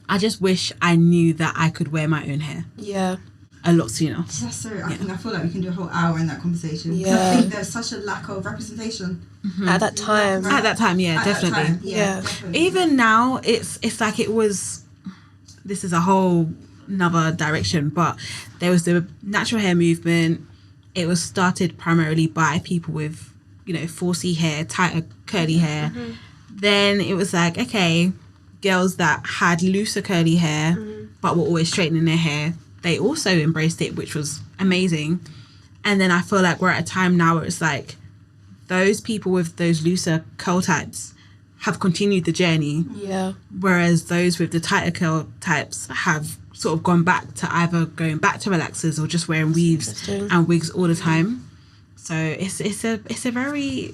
I just wish I knew that I could wear my own hair. Yeah. A lot sooner. That's so. I feel like we can do a whole hour in that conversation. Yeah. I think there's such a lack of representation At that time. At that time, yeah, At that definitely. time, Yeah. definitely. Even now, it's like it was. This is a whole another direction, but there was the natural hair movement. It was started primarily by people with, 4C hair, tighter curly hair. Then it was like, okay, girls that had looser curly hair but were always straightening their hair, they also embraced it, which was amazing. And then I feel like we're at a time now where it's like those people with those looser curl types have continued the journey, Yeah. whereas those with the tighter curl types have sort of gone back to either going back to relaxers or just wearing weaves Interesting. and wigs all the time. So it's a very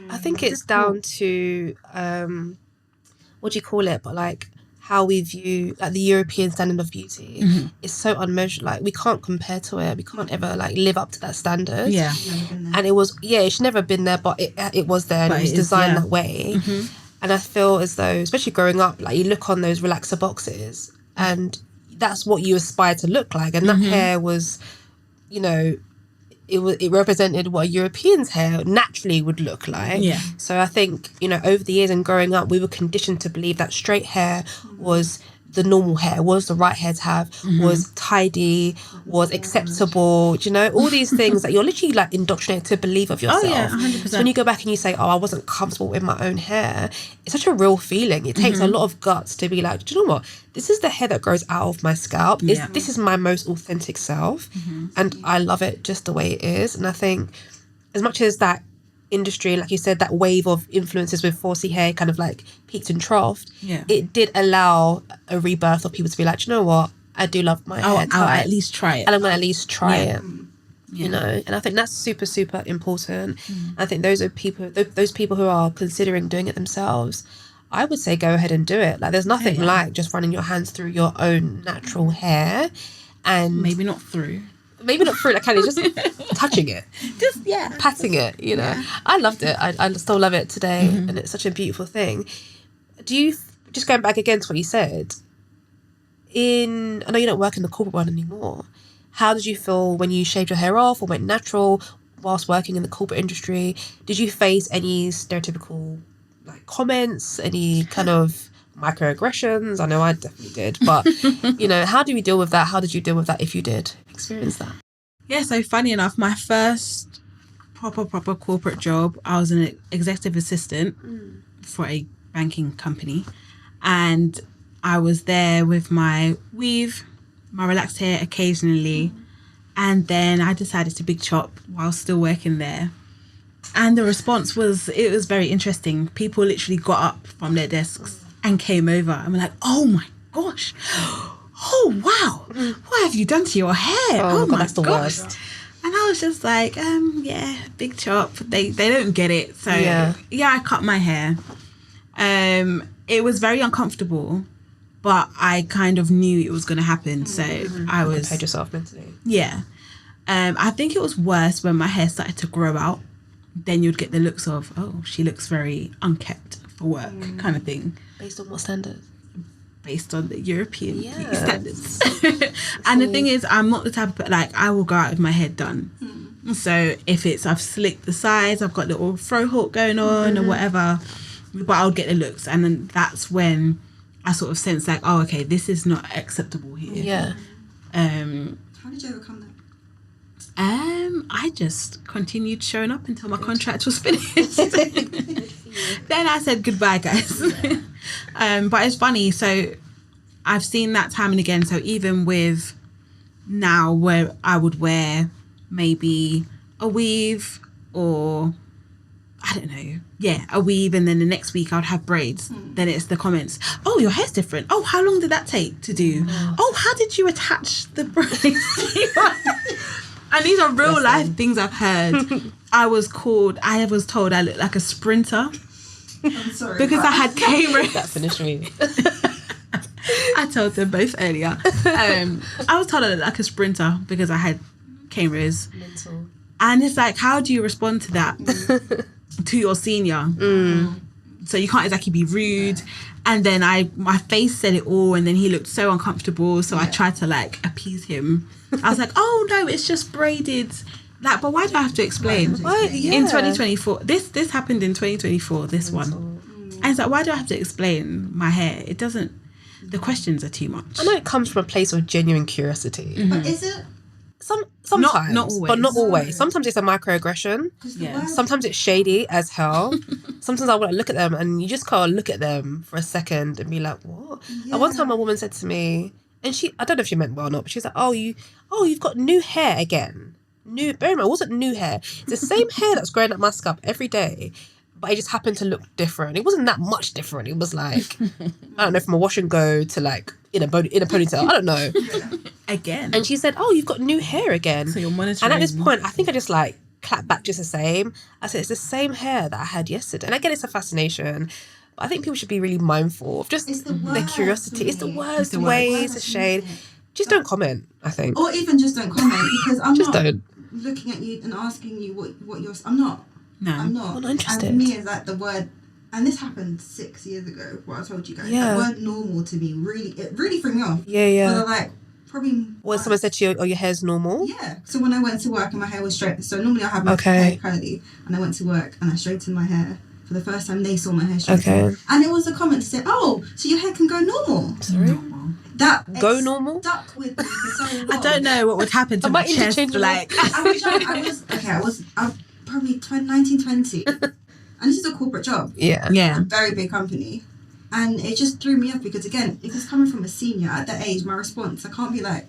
I think it's down to what do you call it? But like how we view like the European standard of beauty is so unmeasured. Like we can't compare to it. We can't ever like live up to that standard. yeah. Never been there. And it was it's never been there, but it was there, and But it was it is, designed yeah. that way. And I feel as though, especially growing up, like you look on those relaxer boxes, and that's what you aspire to look like. And that hair was, it represented what a European's hair naturally would look like. Yeah. So I think, over the years and growing up, we were conditioned to believe that straight hair was the normal hair, was the right hair to have, was tidy, was acceptable, all these things that you're literally like indoctrinated to believe of yourself. Oh yeah, 100%. So when you go back and you say, I wasn't comfortable with my own hair, it's such a real feeling. It takes a lot of guts to be like, do you know what? This is the hair that grows out of my scalp. Yeah. This is my most authentic self. And I love it just the way it is. And I think as much as that industry, like you said, that wave of influences with 4C hair kind of like peaked and troughed, it did allow a rebirth of people to be like, do you know what? I do love my hair I'll type. at least try it. And I'm going to at least try Yeah. it. And I think that's super, super important. I think those people who are considering doing it themselves, I would say go ahead and do it. Like there's nothing like just running your hands through your own natural hair, and Maybe not through. maybe not through like kind of just touching it, Just patting it. I loved it. I still love it today, and it's such a beautiful thing. Do you just going back again to what you said? I know you don't work in the corporate world anymore. How did you feel when you shaved your hair off or went natural whilst working in the corporate industry? Did you face any stereotypical like comments, any kind of microaggressions? I know I definitely did, but how do we deal with that? How did you deal with that if you did experience that? Yeah, so funny enough, my first proper corporate job, I was an executive assistant for a banking company, and I was there with my weave, my relaxed hair occasionally, and then I decided to big chop while still working there. And the response was very interesting. People literally got up from their desks and came over and were like, oh my gosh, oh wow, what have you done to your hair? Oh my that's the gosh. worst. And I was just like, big chop. They don't get it. So yeah, I cut my hair. It was very uncomfortable, but I kind of knew it was going to happen. So I was Prepared yourself mentally. Yeah. I think it was worse when my hair started to grow out. Then you'd get the looks of, oh, she looks very unkept for work kind of thing. Based on what standards? Based on the European beauty Yes. standards. And the thing is, I'm not the type of, like, I will go out with my hair done. So if I've slicked the sides, I've got the little fro hawk going on or whatever, but I'll get the looks. And then that's when I sort of sense like, oh, okay, this is not acceptable here. Yeah. How did you overcome that? I just continued showing up until my contract was finished. Then I said goodbye, guys. But it's funny. So I've seen that time and again. So even with now where I would wear maybe a weave or I don't know. Yeah, a weave, and then the next week I'd have braids. Then it's the comments. Oh, your hair's different. Oh, how long did that take to do? Oh, how did you attach the braids? And these are real life things I've heard. I was told I looked like a sprinter. I'm sorry. Because I had K-rays. That finished me. I told them both earlier. I was told I looked like a sprinter because I had K-rays. Mental. And it's like, how do you respond to that to your senior? So you can't exactly be rude. And then my face said it all, and then he looked so uncomfortable. So I tried to like appease him. I was like, oh no, it's just braided. Like, but why do I have to explain? In 2024, this happened in 2024. This one, and it's like, why do I have to explain my hair? It doesn't. The questions are too much. I know it comes from a place of genuine curiosity. But is it? Sometimes, not always. but not always. No. Sometimes it's a microaggression. Yeah. Sometimes it's shady as hell. Sometimes I want to look at them, and you just can't look at them for a second and be like, "What?" Yeah. And one time, a woman said to me, and I don't know if she meant well or not, but she was like, you've got new hair again." Bear in mind, it wasn't new hair. It's the same hair that's growing up my scalp every day, but it just happened to look different. It wasn't that much different. It was like, I don't know, from a wash and go to like in a ponytail. I don't know. Again. And she said, "Oh, you've got new hair again." So you're monitoring. And at this point, I think I just like clapped back just the same. I said, "It's the same hair that I had yesterday." And I get it's a fascination, but I think people should be really mindful of just their curiosity. It's the worst way to shade. Just don't comment, I think. Or even just don't comment, because I'm Just not don't. looking at you and asking you what you're. I'm not. No. I'm not. I'm not interested. And for me, it's like the word. And this happened 6 years ago. What I told you guys. Yeah. The word normal to me it really threw me off. Yeah. So like probably. When someone said to you, "Oh, your hair's normal." Yeah. So when I went to work and my hair was straight, so normally I have my hair curly, and I went to work and I straightened my hair. For the first time, they saw my hair straightened. Okay. And it was a comment to say, "Oh, so your hair can go normal." Sorry. That Go normal? stuck with me for so long. I don't know what would happen to Am my I chest. interchangeable? Like, I was probably 1920, and this is a corporate job, yeah. a very big company, and it just threw me off because again, if it's coming from a senior at that age, my response, I can't be like,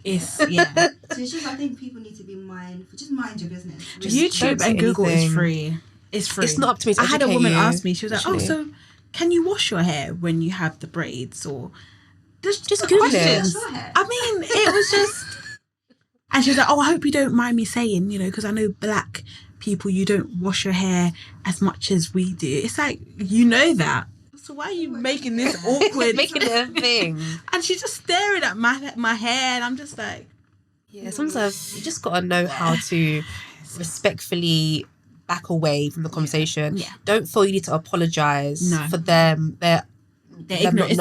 So it's just, I think people need to be mindful, just mind your business. Just YouTube don't and say Google anything. is free. It's free. It's not up to me to I had a educate woman you, ask me, she was like, "Oh, actually. so can you wash your hair when you have the braids?" Or just Google it. questions. Wash your hair. I mean, it was just. And she was like, "Oh, I hope you don't mind me saying, because I know black people, you don't wash your hair as much as we do." It's like, that. So why are you making this awkward? Making it a thing. And she's just staring at my hair, and I'm just like, Yeah, sometimes you just got to know how to respectfully back away from the conversation. Yeah. Don't feel you need to apologise No. for them. They're ignorance.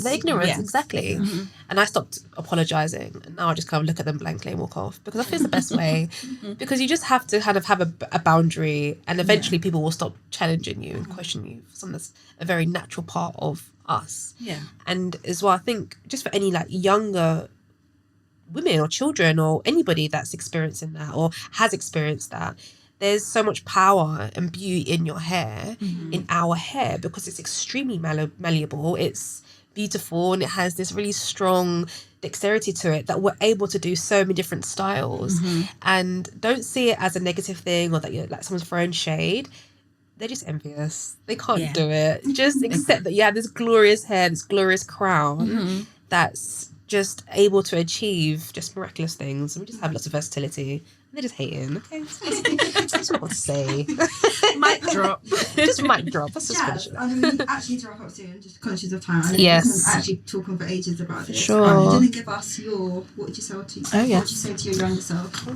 They're ignorance, Yeah. exactly. Mhm. And I stopped apologising, and now I just kind of look at them blankly and walk off, because I feel it's the best way. Because you just have to kind of have a boundary, and eventually people will stop challenging you and question you for something that's a very natural part of us. Yeah. And as well, I think just for any like younger women or children or anybody that's experiencing that or has experienced that, there's so much power and beauty in your hair, in our hair, because it's extremely malleable. It's beautiful, and it has this really strong dexterity to it that we're able to do so many different styles. And don't see it as a negative thing or that you're like someone's throwing shade. They're just envious. They can't do it. Just accept that you have this glorious hair, this glorious crown that's just able to achieve just miraculous things. And we just have lots of versatility. And they're just hating. Okay, that's not what to say. Mic drop. Just mic drop. Let's just finish Jazz, it. I mean, we actually need to wrap up soon, just conscious of time. Yes. We can actually talk on for ages about this. Sure. You didn't give us what would you say to Oh, yeah. what would you say to your younger self?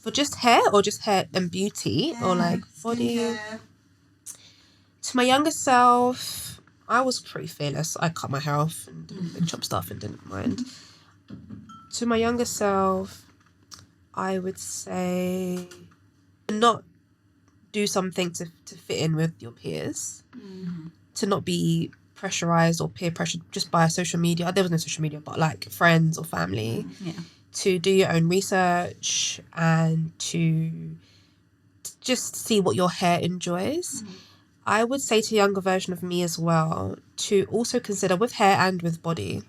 For just hair or just hair and beauty or like body? skincare. To my younger self, I was pretty fearless. I cut my hair off and didn't chop stuff and didn't mind. To my younger self, I would say not do something to fit in with your peers, to not be pressurized or peer pressured just by social media. There was no social media, but like friends or family. To do your own research and to just see what your hair enjoys. I would say to a younger version of me as well to also consider with hair and with body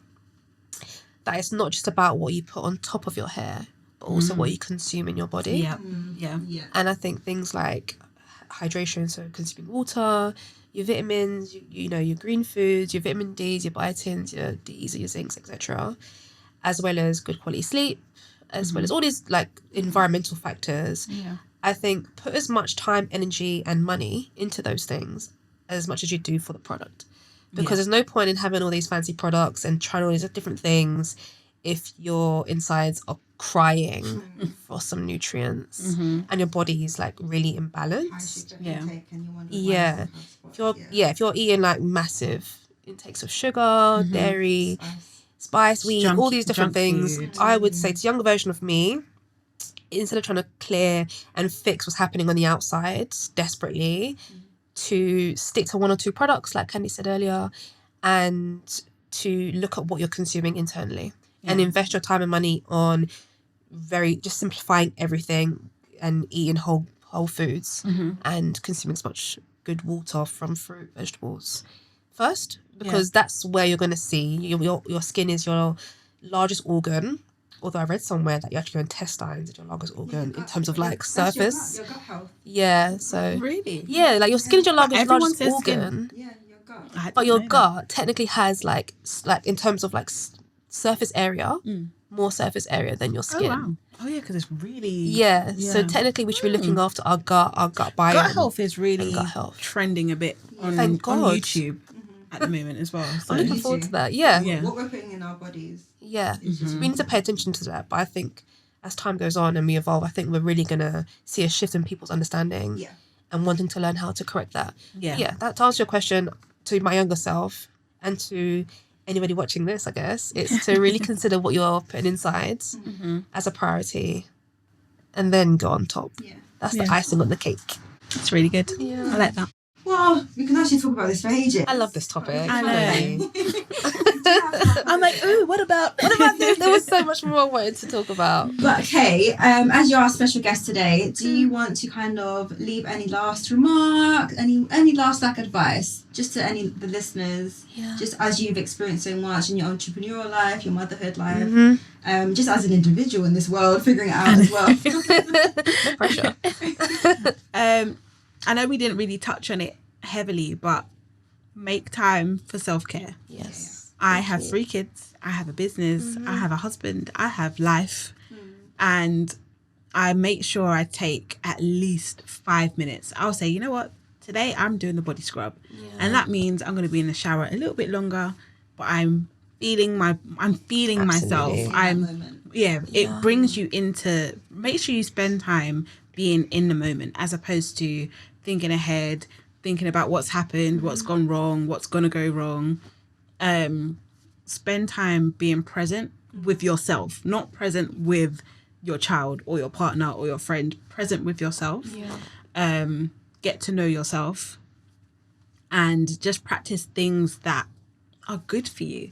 that it's not just about what you put on top of your hair, but also what you consume in your body. Yeah. And I think things like hydration, so consuming water, your vitamins, your green foods, your vitamin Ds, your biotins, your Ds, your zincs, etc., as well as good quality sleep, as well as all these like environmental factors. I think put as much time, energy and money into those things as much as you do for the product. Because there's no point in having all these fancy products and trying all these different things if your insides are crying for some nutrients, and your body is like really imbalanced. If you're eating like massive intakes of sugar, dairy, spice, wheat, all these different things, I would say to younger version of me, instead of trying to clear and fix what's happening on the outside desperately, to stick to one or two products, like Candy said earlier, and to look at what you're consuming internally and invest your time and money on just simplifying everything and eating whole foods and consuming as much good water from fruit, vegetables first, because that's where you're going to see your skin is your largest organ. Although I read somewhere that your intestines is your largest organ in terms of like surface. Your gut health. Yeah, so really, like your skin is your largest organ. Skin. Yeah, your gut. But your gut technically has like in terms of like surface area, more surface area than your skin. Oh wow. Oh yeah, because it's really So technically we should be looking after our gut biome. Gut health is really trending a bit on YouTube at the moment as well. So. I'm looking forward to that. Yeah. What we're putting in our bodies. Yeah. We need to pay attention to that. But I think as time goes on and we evolve, I think we're really gonna see a shift in people's understanding and wanting to learn how to correct that. Yeah. That to answer your question, to my younger self and to anybody watching this, I guess, it's to really consider what you're putting inside as a priority and then go on top. Yeah. That's the icing on the cake. It's really good. Yeah. I like that. Well, we can actually talk about this for ages. I love this topic. I know. I'm like, ooh, what about this? There was so much more I wanted to talk about. But okay, as you're our special guest today, do you want to kind of leave any last remark, any last like advice, just to the listeners, just as you've experienced so much in your entrepreneurial life, your motherhood life, just as an individual in this world, figuring it out as well. No pressure. I know we didn't really touch on it heavily, but make time for self-care. Yes. I have 3 kids. I have a business. I have a husband. I have life. And I make sure I take at least 5 minutes. I'll say, you know what? Today I'm doing the body scrub. Yeah. And that means I'm going to be in the shower a little bit longer, but I'm feeling myself. It brings you into, make sure you spend time being in the moment as opposed to thinking ahead, thinking about what's happened, what's gone wrong, what's going to go wrong. Spend time being present with yourself, not present with your child or your partner or your friend, present with yourself. Get to know yourself and just practice things that are good for you.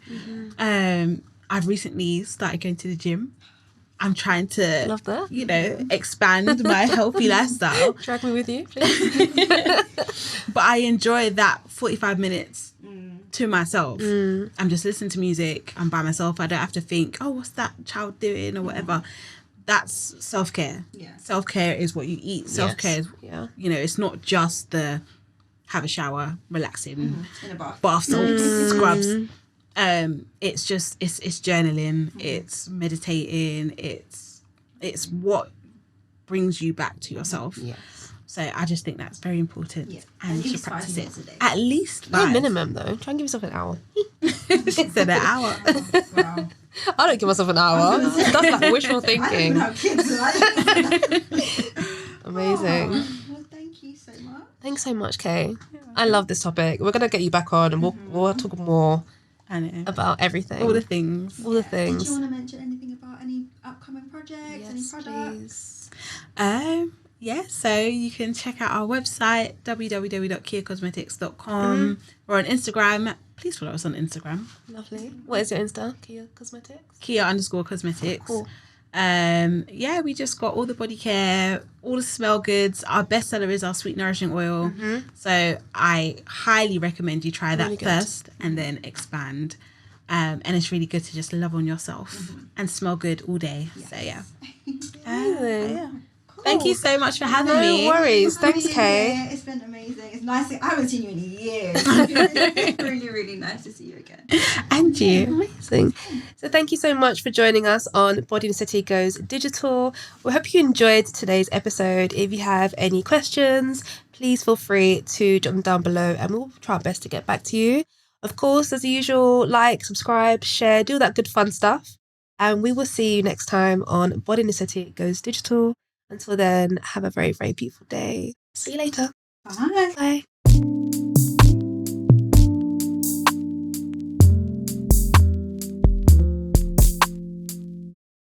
I've recently started going to the gym. I'm trying to, love that. Expand my healthy lifestyle. Drag me with you, please. But I enjoy that 45 minutes to myself. I'm just listening to music. I'm by myself. I don't have to think, oh, what's that child doing or whatever. That's self-care. Yeah. Self-care is what you eat. Self-care is, it's not just the have a shower, relaxing, in a bath salts, scrubs. It's just it's journaling, it's meditating, it's what brings you back to yourself. So I just think that's very important, and you should practice it at least 5. No minimum though. Try and give yourself an hour. She said an hour. Wow. I don't give myself an hour. That's like wishful thinking. I don't even have kids. Amazing. Well, thank you so much. Thanks so much, Kay. I love this topic. We're gonna get you back on, and we'll talk more. About everything. All the things. All the things. Did you want to mention anything about any upcoming projects, any products? Please. So you can check out our website, www.kiyacosmetics.com. We're on Instagram. Please follow us on Instagram. Lovely. What is your Insta? Kiya Cosmetics? Kiya_Cosmetics. Cool. We just got all the body care, all the smell goods. Our bestseller is our sweet nourishing oil. So I highly recommend you try that first and then expand. And it's really good to just love on yourself and smell good all day. Yes. So Cool. Thank you so much for having me. No worries. Thanks, Kay. It's been amazing. It's nice. I haven't seen you in years. It's really, really nice to see you again. And you. Amazing. So thank you so much for joining us on Body Necessity Goes Digital. We hope you enjoyed today's episode. If you have any questions, please feel free to jot them down below and we'll try our best to get back to you. Of course, as usual, like, subscribe, share, do that good fun stuff. And we will see you next time on Body Necessity Goes Digital. Until then, have a very, very beautiful day. See you later. Bye. Bye.